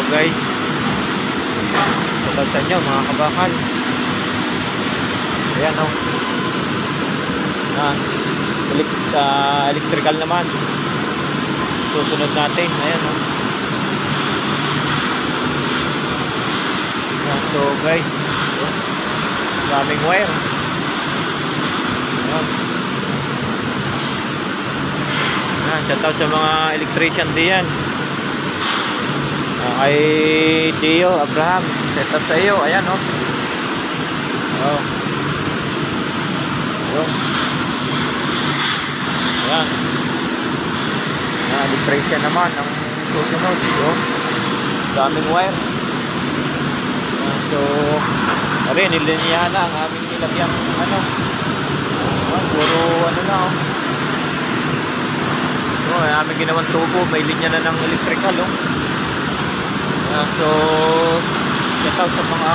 guys, shoutout sa inyo mga kabakal. Ayan o. Electrical naman. Susunod natin. Ayan o. So guys, daming wire. Ayan. Ayan, shoutout sa mga electrician diyan. Kay Dio Abraham, shoutout sa iyo. Ayan o. Oh. Ayan. Ayan, electrician naman ang susunod. Daming wire. Ayan, so niliniyahan na ang aming nilagyan ano. Ayan, puro ano na oh. So ay aming ginawang tubo, may linya na ng electrical oh. Ayan, so shoutout sa mga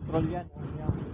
control yan.